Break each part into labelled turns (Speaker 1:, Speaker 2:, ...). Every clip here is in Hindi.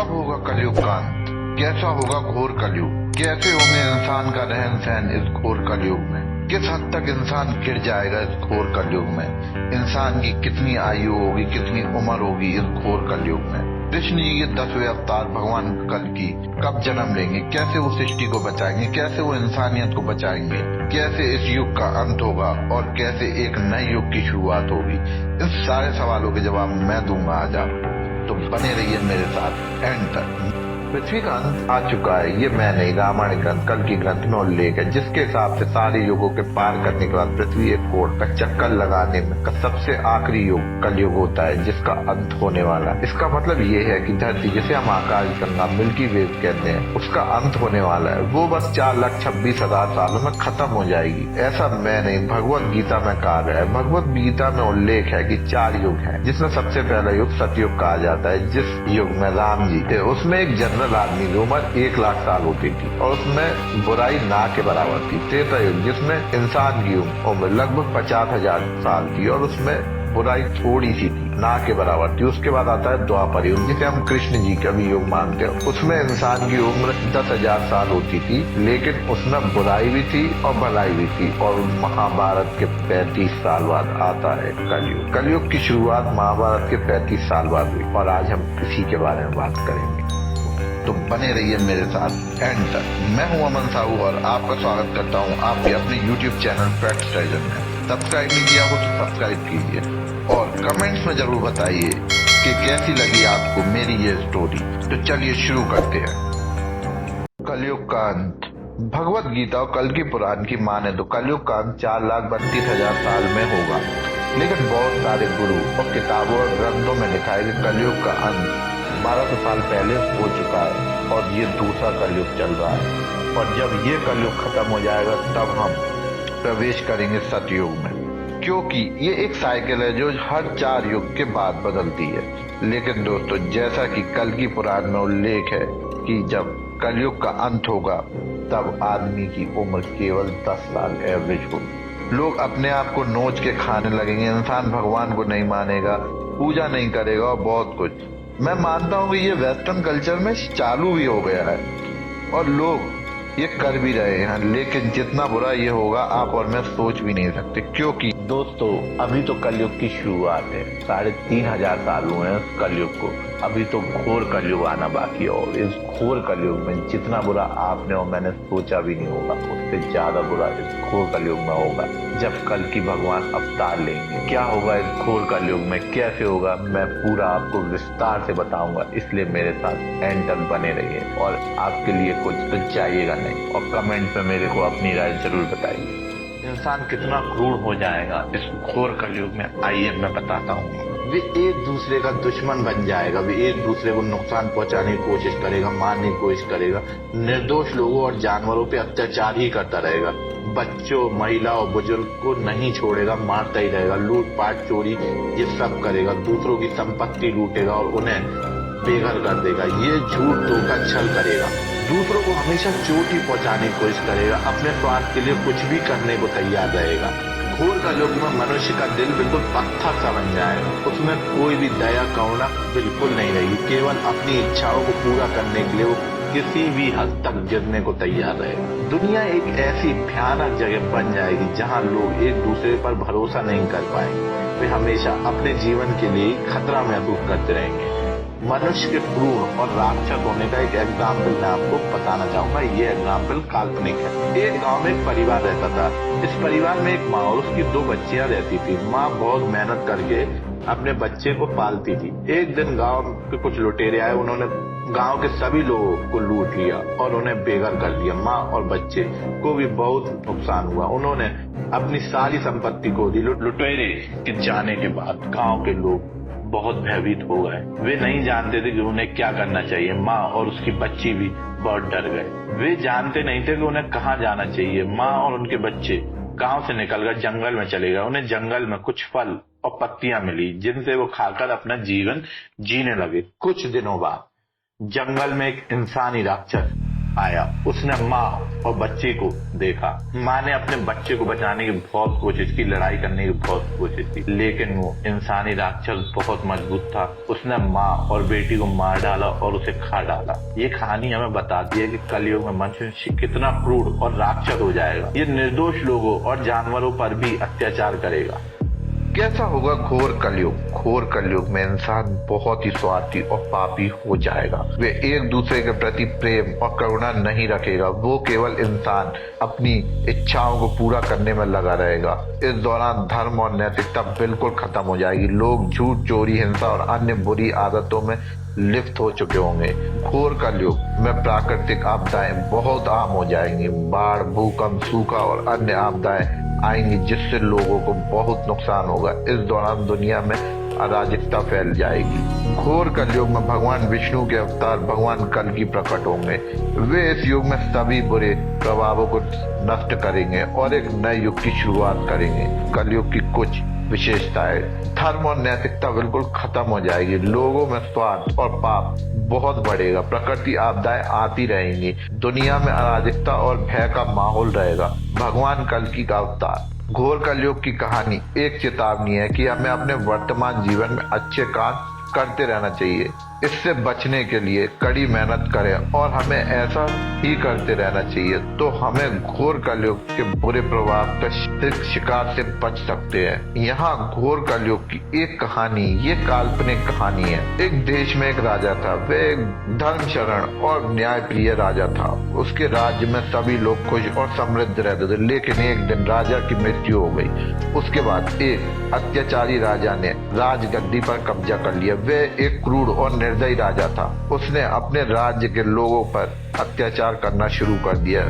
Speaker 1: कब होगा कलयुग का अंत? कैसा होगा घोर कलयुग? कैसे होंगे इंसान का रहन सहन इस घोर कलयुग में? किस हद तक इंसान गिर जाएगा इस घोर कलयुग में? इंसान की कितनी आयु होगी, कितनी उम्र होगी इस घोर कलयुग में? कृष्ण जी के 10वें अवतार भगवान कल्कि कब जन्म लेंगे? कैसे वो सृष्टि को बचाएंगे? कैसे वो इंसानियत को बचाएंगे? कैसे इस युग का अंत होगा और कैसे एक नए युग की शुरुआत होगी? इन सारे सवालों के जवाब मैं दूंगा आज आपको, तो बने रहिए मेरे साथ एंड तक। पृथ्वी का अंत आ चुका है, ये मैं नहीं, रामायण ग्रंथ कल्कि ग्रंथ में उल्लेख है, जिसके हिसाब से सारे युगों के पार करने के बाद पृथ्वी एक कोण का चक्कर लगाने में का सबसे आखिरी युग कलयुग होता है, जिसका अंत होने वाला है। इसका मतलब ये है कि धरती, जिसे हम आकाश गंगा मिल्की वे कहते हैं, उसका अंत होने वाला है। वो बस 4,26,000 सालों में खत्म हो जाएगी। ऐसा मैं नहीं, भगवत गीता में कहा गया है। भगवत गीता में उल्लेख है कि 4 युग है, जिसमें सबसे पहला युग सतयुग कहा जाता है, जिस युग में राम जी थे। उसमें एक जनरल आदमी की उम्र 1,00,000 साल होती थी और उसमें बुराई ना के बराबर थी। त्रेता युग, जिसमें इंसान की उम्र लगभग 50,000 साल थी और उसमें बुराई थोड़ी सी थी, ना के बराबर थी। उसके बाद आता है द्वापर युग, जिसे हम कृष्ण जी का भी युग मानते हैं। उसमें इंसान की उम्र 10,000 साल होती थी, लेकिन उसमें बुराई भी थी और भलाई भी थी। और महाभारत के 35 साल बाद आता है कलयुग। कलयुग की शुरुआत महाभारत के 35 साल बाद हुई और आज हम इसी के बारे में बात करेंगे, तो बने रहिए मेरे साथ एंड तक। मैं हूं अमन साहू और आपका स्वागत करता हूं आपके अपने YouTube चैनल फैक्ट्स ट्रेजर में। सब्सक्राइब नहीं किया हो तो सब्सक्राइब कीजिए और कमेंट्स में जरूर बताइए कि कैसी लगी आपको मेरी ये स्टोरी। तो चलिए शुरू करते हैं। कलयुग का अंत। भगवत गीता और कल्कि पुराण की माने तो कलयुग का अंत 4,32,000 साल में होगा, लेकिन बहुत सारे गुरु और किताबों और ग्रंथों में लिखा है कि कलयुग का अंत 1200 साल पहले हो चुका है और ये दूसरा कलयुग चल रहा है। और जब ये कलयुग खत्म हो जाएगा तब हम प्रवेश करेंगे सतयुग में, क्योंकि ये एक साइकिल है जो हर 4 युग के बाद बदलती है। लेकिन दोस्तों, जैसा कि कल्कि पुराण में उल्लेख है कि जब कलयुग का अंत होगा तब आदमी की उम्र केवल 10 साल एवरेज होगी। लोग अपने आप को नोच के खाने लगेंगे, इंसान भगवान को नहीं मानेगा, पूजा नहीं करेगा और बहुत कुछ। मैं मानता हूँ कि ये वेस्टर्न कल्चर में चालू भी हो गया है और लोग ये कर भी रहे हैं, लेकिन जितना बुरा ये होगा आप और मैं सोच भी नहीं सकते। क्योंकि दोस्तों, अभी तो कलयुग की शुरुआत है, 3,500 साल हुए हैं उस कलयुग को। अभी तो घोर कलयुग आना बाकी है और इस घोर कलयुग में जितना बुरा आपने और मैंने सोचा भी नहीं होगा, उससे ज्यादा बुरा इस घोर कलयुग में होगा जब कल्कि भगवान अवतार लेंगे। क्या होगा इस घोर कलयुग में, कैसे होगा, मैं पूरा आपको विस्तार से बताऊंगा। इसलिए मेरे साथ एंड तक बने रहिए और आपके लिए कुछ तो चाहिएगा नहीं। और कमेंट में मेरे को अपनी राय जरूर बताइए। इंसान कितना क्रूर हो जाएगा इस घोर कलयुग में, आइए मैं बताता हूँ। वे एक दूसरे का दुश्मन बन जाएगा, वे एक दूसरे को नुकसान पहुंचाने की कोशिश करेगा, मारने की कोशिश करेगा, निर्दोष लोगों और जानवरों पे अत्याचार ही करता रहेगा। बच्चों, महिला और बुजुर्ग को नहीं छोड़ेगा, मारता ही रहेगा, लूटपाट, चोरी ये सब करेगा, दूसरों की संपत्ति लूटेगा और उन्हें बेघर कर देगा। ये झूठ, धोखा, छल करेगा, दूसरों को हमेशा चोट ही पहुंचाने की कोशिश करेगा, अपने स्वार्थ के लिए कुछ भी करने को तैयार रहेगा। घोर कलयुग में मनुष्य का दिल बिल्कुल पत्थर सा बन जाएगा, उसमें कोई भी दया करुणा बिल्कुल नहीं रहेगी। केवल अपनी इच्छाओं को पूरा करने के लिए वो किसी भी हद तक गिरने को तैयार रहेगा। दुनिया एक ऐसी भयानक जगह बन जाएगी जहां लोग एक दूसरे पर भरोसा नहीं कर पाएंगे, वे हमेशा अपने जीवन के लिए खतरा महसूस करते रहेंगे। मनुष्य के क्रूर और राक्षस होने का एक एग्जाम्पल मैं आपको बताना चाहूंगा। ये एग्जाम्पल काल्पनिक है। एक गांव में एक परिवार रहता था। इस परिवार में एक माँ और उसकी 2 बच्चियां रहती थी। माँ बहुत मेहनत करके अपने बच्चे को पालती थी। एक दिन गांव के कुछ लुटेरे आए, उन्होंने गांव के सभी लोगों को लूट लिया और उन्हें बेघर कर दिया। माँ और बच्चे को भी बहुत नुकसान हुआ, उन्होंने अपनी सारी संपत्ति खो दी। लुटेरे के जाने के बाद गाँव के लोग बहुत भयभीत हो गए, वे नहीं जानते थे कि उन्हें क्या करना चाहिए। माँ और उसकी बच्ची भी बहुत डर गए, वे जानते नहीं थे कि उन्हें कहाँ जाना चाहिए। माँ और उनके बच्चे गांव से निकलकर जंगल में चले गए। उन्हें जंगल में कुछ फल और पत्तियां मिली, जिनसे वो खाकर अपना जीवन जीने लगे। कुछ दिनों बाद जंगल में एक इंसानी राक्षस
Speaker 2: आया। उसने माँ और बच्चे को देखा। माँ ने अपने बच्चे को बचाने की बहुत कोशिश की, लड़ाई करने की बहुत कोशिश की, लेकिन वो इंसानी राक्षस बहुत मजबूत था। उसने माँ और बेटी को मार डाला और उसे खा डाला। ये कहानी हमें बताती है कि कलयुग में मनुष्य कितना क्रूर और राक्षस हो जाएगा। ये निर्दोष लोगों और जानवरों पर भी अत्याचार करेगा।
Speaker 1: कैसा होगा घोर कलयुग? घोर कलयुग में इंसान बहुत ही स्वार्थी और पापी हो जाएगा। वे एक दूसरे के प्रति प्रेम और करुणा नहीं रखेगा। वो केवल इंसान अपनी इच्छाओं को पूरा करने में लगा रहेगा। इस दौरान धर्म और नैतिकता बिल्कुल खत्म हो जाएगी। लोग झूठ, चोरी, हिंसा और अन्य बुरी आदतों में लिप्त हो चुके होंगे। घोर कलयुग में प्राकृतिक आपदाएं बहुत आम हो जाएंगी। बाढ़, भूकंप, सूखा और अन्य आपदाएं आएंगी, जिससे लोगों को बहुत नुकसान होगा। इस दौरान दुनिया में अराजकता फैल जाएगी। घोर कलयुग में भगवान विष्णु के अवतार भगवान कल्कि प्रकट होंगे। वे इस युग में सभी बुरे प्रभावों को नष्ट करेंगे और एक नए युग की शुरुआत करेंगे। कलयुग की कुछ विशेषताएं: धर्म और नैतिकता बिल्कुल खत्म हो जाएगी। लोगों में स्वार्थ और पाप बहुत बढ़ेगा। प्रकृति आपदाएं आती रहेंगी। दुनिया में अराजकता और भय का माहौल रहेगा। भगवान कल्कि का अवतार। घोर कलयुग की कहानी एक चेतावनी है कि हमें अपने वर्तमान जीवन में अच्छे काम करते रहना चाहिए। इससे बचने के लिए कड़ी मेहनत करें और हमें ऐसा ही करते रहना चाहिए, तो हमें घोर कलयुग के बुरे प्रभाव का शिकार से बच सकते हैं। यहाँ घोर कलयुग की एक कहानी, ये काल्पनिक कहानी है। एक देश में एक राजा था। वह एक धर्म शरण और न्याय प्रिय राजा था। उसके राज्य में सभी लोग खुश और समृद्ध रहते थे, लेकिन एक दिन राजा की मृत्यु हो गई। उसके बाद एक अत्याचारी राजा ने राजगद्दी पर कब्जा कर लिया। वह एक क्रूर और निर्दयी राजा था। उसने अपने राज्य के लोगों पर अत्याचार करना शुरू कर दिया।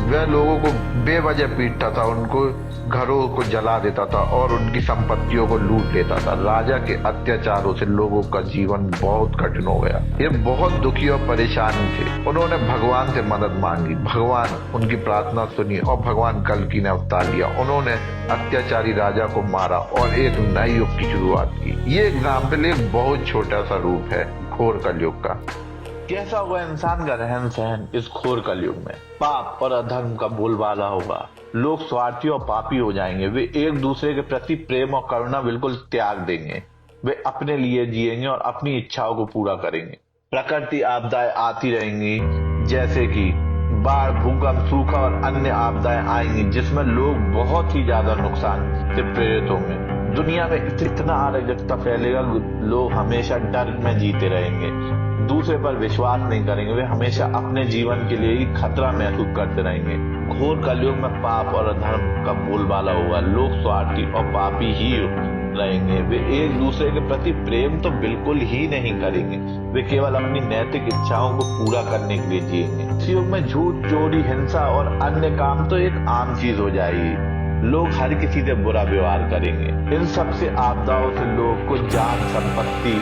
Speaker 1: वह लोगों को बेवजह पीटता था, उनको घरों को जला देता था और उनकी संपत्तियों को लूट लेता था। राजा के अत्याचारों से लोगों का जीवन बहुत कठिन हो गया। ये बहुत दुखी और परेशान थे। उन्होंने भगवान से मदद मांगी। भगवान उनकी प्रार्थना सुनी और भगवान कल्कि ने अवतार लिया। उन्होंने अत्याचारी राजा को मारा और एक नए युग की शुरुआत की। ये एग्जाम्पल एक बहुत छोटा सा रूप है घोर कलयुग का। कैसा होगा इंसान का रहन सहन इस घोर कलयुग में? पाप और अधर्म का बोलबाला होगा। लोग स्वार्थी और पापी हो जाएंगे। वे एक दूसरे के प्रति प्रेम और करुणा बिल्कुल त्याग देंगे। वे अपने लिए जिएंगे और अपनी इच्छाओं को पूरा करेंगे। प्रकृति आपदाएं आती रहेंगी, जैसे कि बाढ़, भूकंप, सूखा और अन्य आपदाएं आएंगी, जिसमें लोग बहुत ही ज्यादा नुकसान से प्रेरित होंगे। दुनिया में इतना अराजकता फैलेगा, लोग हमेशा डर में जीते रहेंगे, दूसरे पर विश्वास नहीं करेंगे। वे हमेशा अपने जीवन के लिए ही खतरा महसूस करते रहेंगे। घोर कलयुग में पाप और अधर्म का बोलबाला होगा। लोग स्वार्थी और पापी ही रहेंगे। वे एक दूसरे के प्रति प्रेम तो बिल्कुल ही नहीं करेंगे। वे केवल अपनी नैतिक इच्छाओं को पूरा करने के लिए जिएंगे। इस युग में झूठ, चोरी, हिंसा और अन्य काम तो एक आम चीज हो जाएगी। लोग हर किसी से बुरा व्यवहार करेंगे। इन सबसे आपदाओं से लोग को जान, संपत्ति,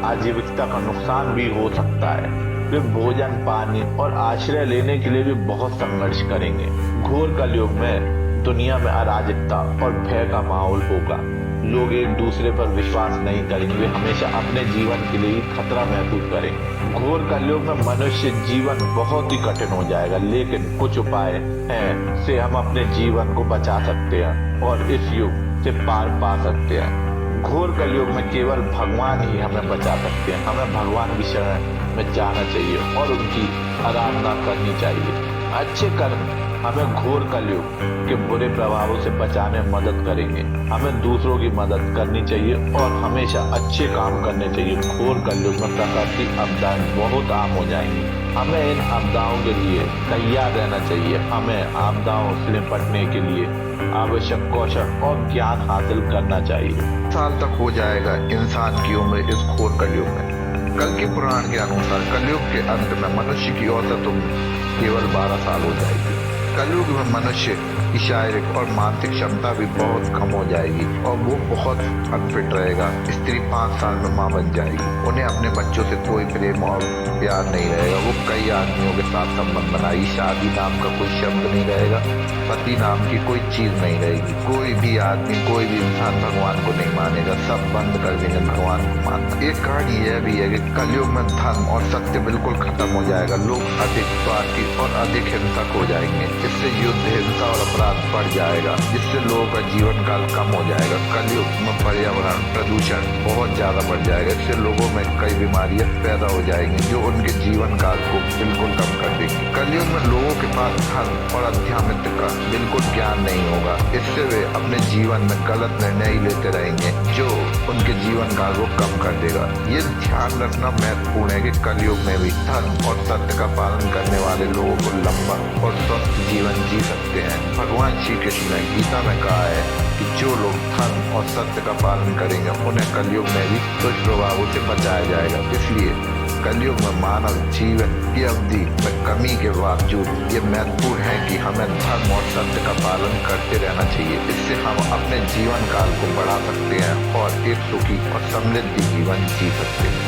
Speaker 1: आजीविकता का नुकसान भी हो सकता है। वे भोजन, पानी और आश्रय लेने के लिए भी बहुत संघर्ष करेंगे। घोर कलयुग में दुनिया में अराजकता और भय का माहौल होगा। लोग एक दूसरे पर विश्वास नहीं करेंगे। वे हमेशा अपने जीवन के लिए खतरा महसूस करेंगे। घोर कलयुग में मनुष्य जीवन बहुत ही कठिन हो जाएगा, लेकिन कुछ उपाय हैं से हम अपने जीवन को बचा सकते हैं और इस युग से पार पा सकते हैं। घोर कलयुग में केवल भगवान ही हमें बचा सकते हैं। हमें भगवान की शरण में जाना चाहिए और उनकी आराधना करनी चाहिए। अच्छे कर्म हमें घोर कलयुग के बुरे प्रभावों से बचाने में मदद करेंगे। हमें दूसरों की मदद करनी चाहिए और हमेशा अच्छे काम करने चाहिए। घोर कलयुग में प्रकृति आपदाएं बहुत आम हो जाएंगी। हमें इन आपदाओं के लिए तैयार रहना चाहिए। हमें आपदाओं से निपटने के लिए आवश्यक कौशल और ज्ञान हासिल करना चाहिए। साल तक हो जाएगा इंसान की उम्र इस घोर कलयुग में। कल्कि पुराण के अनुसार कलयुग के अंत में मनुष्य की औसत उम्र केवल 12 साल हो जाएगी। कलयुग में मनुष्य की शारीरिक और मानसिक क्षमता भी बहुत कम हो जाएगी और वो बहुत अनफिट रहेगा। स्त्री 5 साल में माँ बन जाएगी। उन्हें अपने बच्चों से कोई प्रेम और प्यार नहीं रहेगा। वो कई आदमियों के साथ संबंध बनाएगी। शादी नाम का कोई शब्द नहीं रहेगा। पति नाम की कोई चीज नहीं रहेगी। कोई भी आदमी, कोई भी इंसान भगवान को नहीं मानेगा। सब बंद कर देंगे भगवान को मानना। एक कहानी यह भी है कि कलयुग में धन और सत्य बिल्कुल खत्म हो जाएगा। लोग अधिक स्वार्थी और अधिक हिंसक हो जाएंगे। इससे युद्ध, हिंसा और अपराध बढ़ जाएगा, जिससे लोगों का जीवन काल कम हो जाएगा। कलयुग में पर्यावरण प्रदूषण बहुत ज्यादा बढ़ जाएगा। इससे लोगों में कई बीमारियां पैदा हो जाएंगी जो उनके जीवन काल को बिल्कुल कम कर देंगी। कलयुग में लोगों के पास धन और अध्यात्म का बिल्कुल ज्ञान नहीं होगा। इससे वे अपने जीवन में गलत निर्णय ही लेते रहेंगे जो उनके जीवन काल को कम कर देगा। ये ध्यान रखना महत्वपूर्ण है कि कलयुग में भी धन और सत्य का पालन करने वाले लोगों को लंबा और स्वस्थ जीवन जी सकते हैं। भगवान श्री कृष्ण ने गीता में कहा है कि जो लोग धन और सत्य का पालन करेंगे उन्हें कलयुग में भी दुष्प्रभावों से बचाया जाएगा। इसलिए कलयुग में मानव जीवन की अवधि में कमी के बावजूद ये महत्वपूर्ण है कि हमें धर्म और सत्य का पालन करते रहना चाहिए। इससे हम अपने जीवन काल को बढ़ा सकते हैं और एक सुखी और समृद्धि जीवन जी सकते हैं।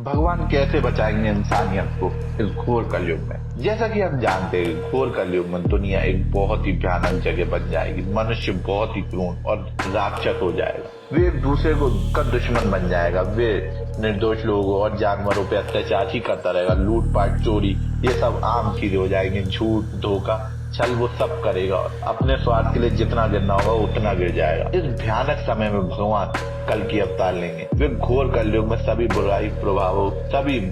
Speaker 1: भगवान कैसे बचाएंगे इंसानियत को इस घोर कलयुग में? जैसा कि हम जानते हैं, घोर कलयुग में दुनिया एक बहुत ही भयानक जगह बन जाएगी। मनुष्य बहुत ही क्रूर और राक्षस हो जाएगा। वे एक दूसरे का दुश्मन बन जाएगा। वे निर्दोष लोगों और जानवरों पे अत्याचार ही करता रहेगा। लूटपाट, चोरी, ये सब आम चीजें हो जाएंगी। झूठ, धोखा, छल वो सब करेगा। अपने स्वार्थ के लिए जितना गिरना होगा उतना गिर जाएगा। इस भयानक समय में भगवान कल की अवतार लेंगे। वे घोर कलयुग में सभी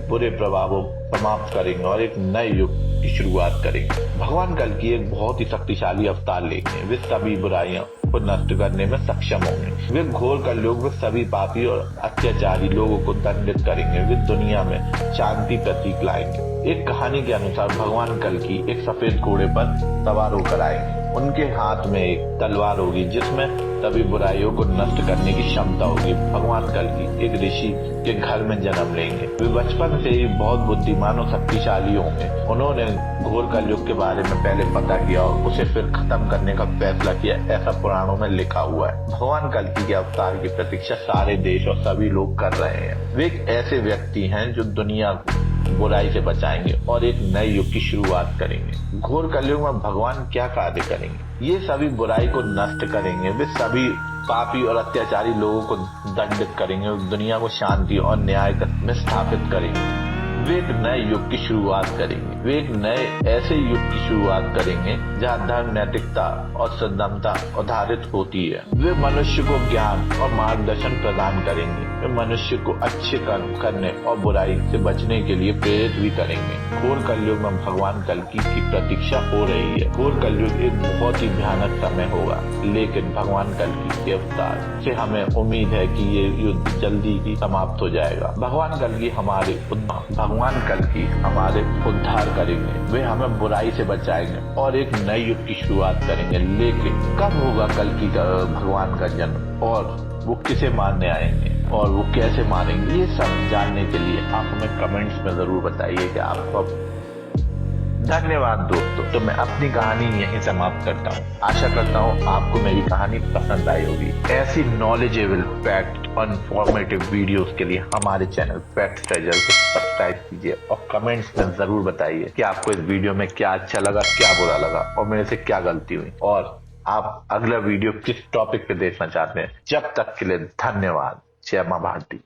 Speaker 1: बुरे प्रभावों समाप्त करेंगे और एक नए युग की शुरुआत करेंगे। भगवान कल की एक बहुत ही शक्तिशाली अवतार लेंगे। वे सभी बुराइयों को नष्ट करने में सक्षम होंगे। वे घोर कलयुग में सभी पापी और अत्याचारी लोगों को दंडित करेंगे। वे दुनिया में शांति प्रतीक लाएंगे। एक कहानी के अनुसार भगवान कल की एक सफेद घोड़े पर सवार होकर आएंगे। उनके हाथ में एक तलवार होगी जिसमें सभी बुराइयों को नष्ट करने की क्षमता होगी। भगवान कल की एक ऋषि के घर में जन्म लेंगे। वे बचपन से ही बहुत बुद्धिमान और शक्तिशाली होंगे। उन्होंने घोर कलयुग के बारे में पहले पता किया और उसे फिर खत्म करने का फैसला किया, ऐसा पुराणों में लिखा हुआ है। भगवान कल्कि के अवतार की प्रतीक्षा सारे देश और सभी लोग कर रहे हैं। वे एक ऐसे व्यक्ति हैं जो दुनिया को बुराई से बचाएंगे और एक नए युग की शुरुआत करेंगे। घोर कलयुग में भगवान क्या कार्य करेंगे? ये सभी बुराई को नष्ट करेंगे। वे सभी पापी और अत्याचारी लोगों को दंडित करेंगे और दुनिया को शांति और न्याय में स्थापित करेंगे। वे एक नए युग की शुरुआत करेंगे। वे एक नए ऐसे युग की शुरुआत करेंगे जहाँ धर्म, नैतिकता और सद्भावना आधारित होती है। वे मनुष्य को ज्ञान और मार्गदर्शन प्रदान करेंगे। वे मनुष्य को अच्छे कर्म करने और बुराई से बचने के लिए प्रेरित भी करेंगे। घोर कलयुग में भगवान कल्कि की प्रतीक्षा हो रही है। घोर कलयुग एक बहुत ही भयानक समय होगा, लेकिन भगवान कल्कि के अवतार से हमें उम्मीद है कि ये युद्ध जल्दी ही समाप्त हो जाएगा। भगवान कल्कि हमारे उद्धार करेंगे। वे हमें बुराई से बचाएंगे और एक नए युग की शुरुआत करेंगे। लेकिन कब होगा कल्कि का भगवान का जन्म और वो किसे मारने आएंगे और वो कैसे मारेंगे? ये सब जानने के लिए आप हमें कमेंट्स में जरूर बताइए कि आपको। धन्यवाद दोस्तों। तो मैं अपनी कहानी यहीं समाप्त करता हूँ। आशा करता हूँ आपको मेरी कहानी पसंद आई होगी। ऐसी नॉलेजेबल, फैक्ट और इंफॉर्मेटिव वीडियोस के लिए हमारे चैनल फैक्ट ट्रेजर को सब्सक्राइब कीजिए और कमेंट्स में जरूर बताइए कि आपको इस वीडियो में क्या अच्छा लगा, क्या बुरा लगा और मेरे से क्या गलती हुई और आप अगला वीडियो किस टॉपिक पे देखना चाहते हैं। जब तक के लिए धन्यवाद। जय मां भारती।